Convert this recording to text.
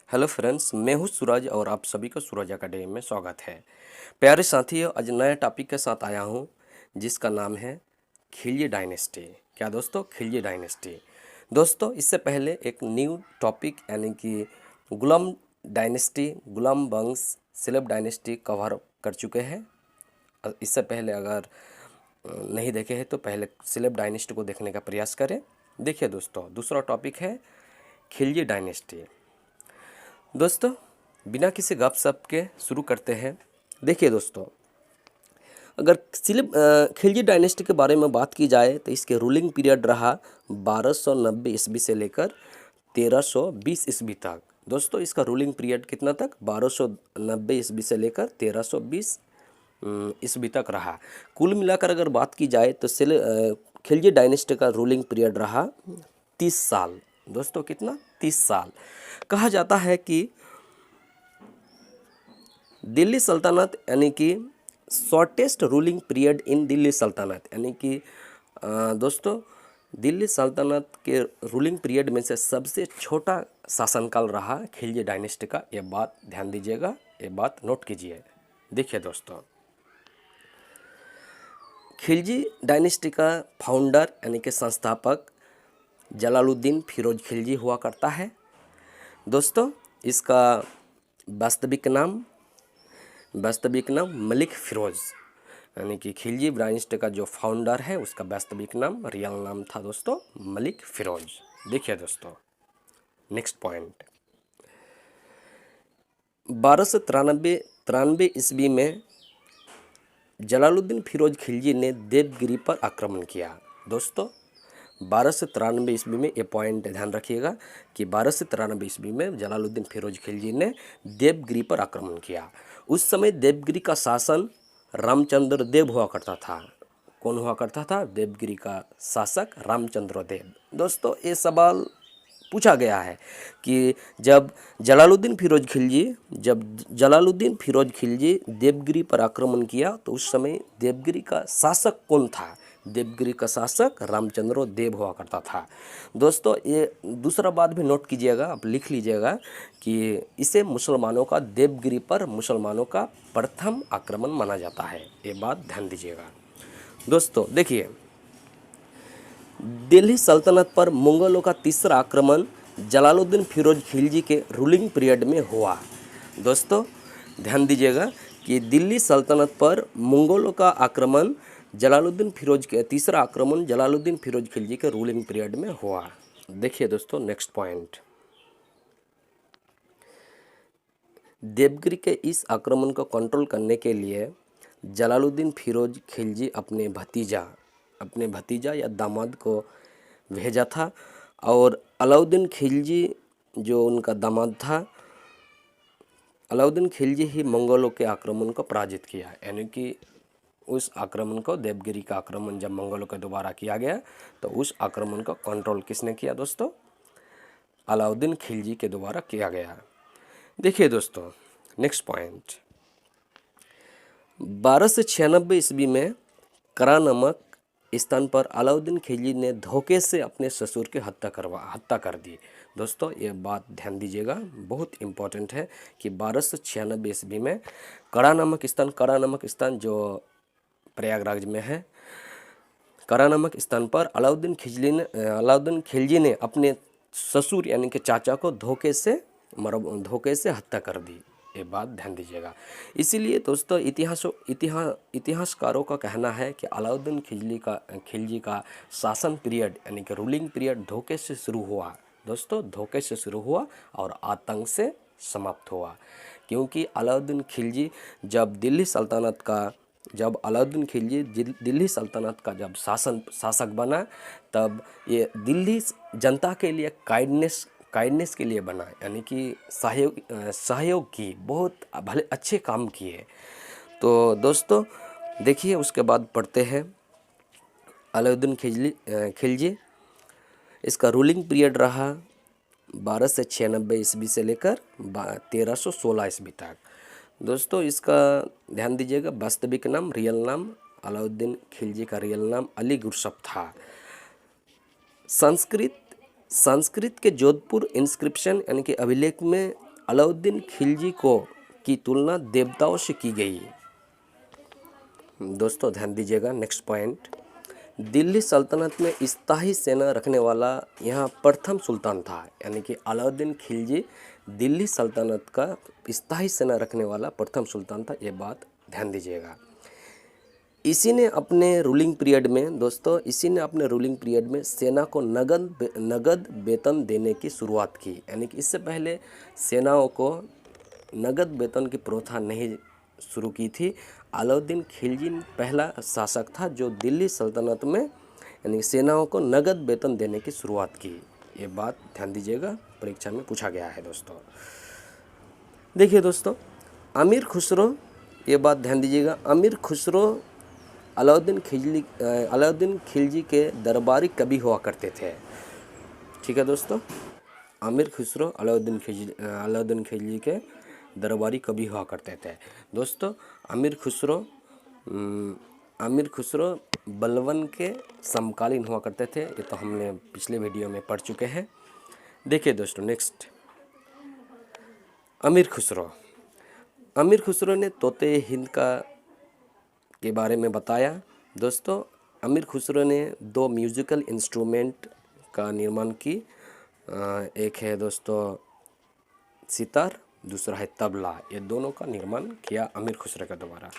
Hello friends, मैं हूं सूरज और आप सभी का सूरज एकेडमी में स्वागत है। प्यारे साथियों, आज नए टॉपिक के साथ आया हूं जिसका नाम है खिलजी डायनेस्टी। क्या दोस्तों? खिलजी डायनेस्टी। दोस्तों, इससे पहले एक न्यू टॉपिक यानी कि गुलाम डायनेस्टी, गुलाम वंश, सेलेब डायनेस्टी कवर कर चुके हैं। इससे पहले अगर नहीं देखे हैं तो पहले सेलेब डायनेस्टी को देखने का प्रयास करें। देखिए दोस्तों, दूसरा टॉपिक है खिलजी डायनेस्टी। दोस्तों, बिना किसी गपशप के शुरू करते हैं। देखिए दोस्तों, अगर खिलजी डायनेस्टी के बारे में बात की जाए तो इसके रूलिंग पीरियड रहा 1290 ईस्वी से लेकर 1320 ईस्वी तक। दोस्तों, इसका रूलिंग पीरियड कितना तक? 1290 ईस्वी से लेकर 1320 ईस्वी तक रहा। कुल मिलाकर अगर बात की जाए तो खिलजी डायनेस्टी का रूलिंग पीरियड रहा 30 साल। दोस्तों, कितना? 30 साल। कहा जाता है कि दिल्ली सल्तनत यानी कि shortest ruling period in Delhi सल्तनत, यानी कि दोस्तों, दिल्ली सल्तनत के रूलिंग पीरियड में से सबसे छोटा शासनकाल रहा खिलजी डायनेस्टी का। ये बात ध्यान दीजिएगा, ये बात नोट कीजिए। देखिए दोस्तों, खिलजी डायनेस्टी का फाउंडर यानी कि संस्थापक जलालुद्दीन फिरोज खिलजी हुआ करता है। दोस्तों, इसका वास्तविक नाम मलिक फिरोज, यानी कि खिलजी डायनेस्टी का जो फाउंडर है उसका वास्तविक नाम, रियल नाम था दोस्तों मलिक फिरोज। देखिए दोस्तों, नेक्स्ट पॉइंट, 1293 ईस्वी में जलालुद्दीन फिरोज खिलजी ने देवगिरी पर आक्रमण किया। दोस्तों, 1293 ईस्वी में, ये पॉइंट ध्यान रखिएगा कि 1293 ईस्वी में जलालुद्दीन फिरोज खिलजी ने देवगिरी पर आक्रमण किया। उस समय देवगिरी का शासन रामचंद्र देव हुआ करता था। कौन हुआ करता था? देवगिरी का शासक रामचंद्र देव। दोस्तों, ये सवाल पूछा गया है कि जब जलालुद्दीन फिरोज खिलजी देवगिरी पर आक्रमण किया तो उस समय देवगिरी का शासक कौन था? देवगिरी का शासक रामचंद्र देव हुआ करता था। दोस्तों, ये दूसरा बात भी नोट कीजिएगा, आप लिख लीजिएगा कि इसे मुसलमानों का, देवगिरी पर मुसलमानों का प्रथम आक्रमण माना जाता है। ये बात ध्यान दीजिएगा। दोस्तों देखिए, दिल्ली सल्तनत पर मुगलों का तीसरा आक्रमण जलालुद्दीन फिरोज खिलजी के रूलिंग पीरियड में हुआ। दोस्तों, ध्यान दीजिएगा कि दिल्ली सल्तनत पर मुगलों का आक्रमण तीसरा आक्रमण जलालुद्दीन फिरोज खिलजी के रूलिंग पीरियड में हुआ। देखिए दोस्तों, नेक्स्ट पॉइंट, देवगिरी के इस आक्रमण को कंट्रोल करने के लिए जलालुद्दीन फिरोज खिलजी अपने भतीजा या दामाद को भेजा था, और अलाउद्दीन खिलजी जो उनका दामाद था, अलाउद्दीन खिलजी ही मंगोलों के आक्रमण को पराजित किया। यानी कि उस आक्रमण को, देवगिरी का आक्रमण जब मंगोलों के द्वारा किया गया तो उस आक्रमण को कंट्रोल किसने किया दोस्तों? अलाउद्दीन खिलजी के द्वारा किया गया। देखिए दोस्तों, नेक्स्ट पॉइंट, 1296 ईस्वी में करा नामक स्थान पर अलाउद्दीन खिलजी ने धोखे से अपने ससुर की हत्या कर दी। दोस्तों, ये बात ध्यान दीजिएगा, बहुत इम्पोर्टेंट है कि 1296 ईस्वी में करा नामक स्थान जो प्रयागराज में है, करा नामक स्थान पर अलाउद्दीन खिलजी ने अपने ससुर यानी कि चाचा को धोखे से हत्या कर दी। ये बात ध्यान दीजिएगा। इसीलिए दोस्तों, इतिहासकारों का कहना है कि अलाउद्दीन खिलजी का शासन पीरियड यानी कि रूलिंग पीरियड धोखे से शुरू हुआ। दोस्तों, धोखे से शुरू हुआ और आतंक से समाप्त हुआ, क्योंकि अलाउद्दीन खिलजी जब दिल्ली सल्तनत का जब शासक बना, तब ये दिल्ली जनता के लिए काइंडनेस के लिए बना, यानी कि सहयोग की, बहुत भले अच्छे काम किए। तो दोस्तों देखिए, उसके बाद पढ़ते हैं अलाउद्दीन खिलजी। इसका रूलिंग पीरियड रहा 1296 ईस्वी से लेकर 1316 ईस्वी तक। दोस्तों, इसका ध्यान दीजिएगा, वास्तविक नाम, रियल नाम, अलाउद्दीन खिलजी का रियल नाम अली गुरसफ था। संस्कृत के जोधपुर इंस्क्रिप्शन यानी कि अभिलेख में अलाउद्दीन खिलजी को की तुलना देवताओं से की गई। दोस्तों ध्यान दीजिएगा, नेक्स्ट पॉइंट, दिल्ली सल्तनत में स्थायी सेना रखने वाला यहाँ प्रथम सुल्तान था। यानी कि अलाउद्दीन खिलजी दिल्ली सल्तनत का स्थायी सेना रखने वाला प्रथम सुल्तान था, ये बात ध्यान दीजिएगा। इसी ने अपने रूलिंग पीरियड में दोस्तों, इसी ने अपने रूलिंग पीरियड में सेना को नगद वेतन देने की शुरुआत की। यानी कि इससे पहले सेनाओं को नगद वेतन की प्रथा नहीं शुरू की थी। अलाउद्दीन खिलजी पहला शासक था जो दिल्ली सल्तनत में यानी सेनाओं को नगद वेतन देने की शुरुआत की। ये बात ध्यान दीजिएगा, परीक्षा में पूछा गया है दोस्तों। देखिए दोस्तों, अमीर खुसरो, ये बात ध्यान दीजिएगा, अमीर खुसरो अलाउद्दीन खिलजी के दरबारी कवि हुआ करते थे। ठीक है दोस्तों, अमीर खुसरो अलाउद्दीन खिलजी के दरबारी कवि हुआ करते थे। दोस्तों अमीर खुसरो बलबन के समकालीन हुआ करते थे, ये तो हमने पिछले वीडियो में पढ़ चुके हैं। देखिए दोस्तों, नेक्स्ट, अमीर खुसरो ने तोते हिंद के बारे में बताया। दोस्तों अमीर खुसरो ने 2 म्यूज़िकल इंस्ट्रूमेंट का निर्माण की। एक है दोस्तों सितार, दूसरा है तबला। ये दोनों का निर्माण किया अमीर खुसरो के द्वारा।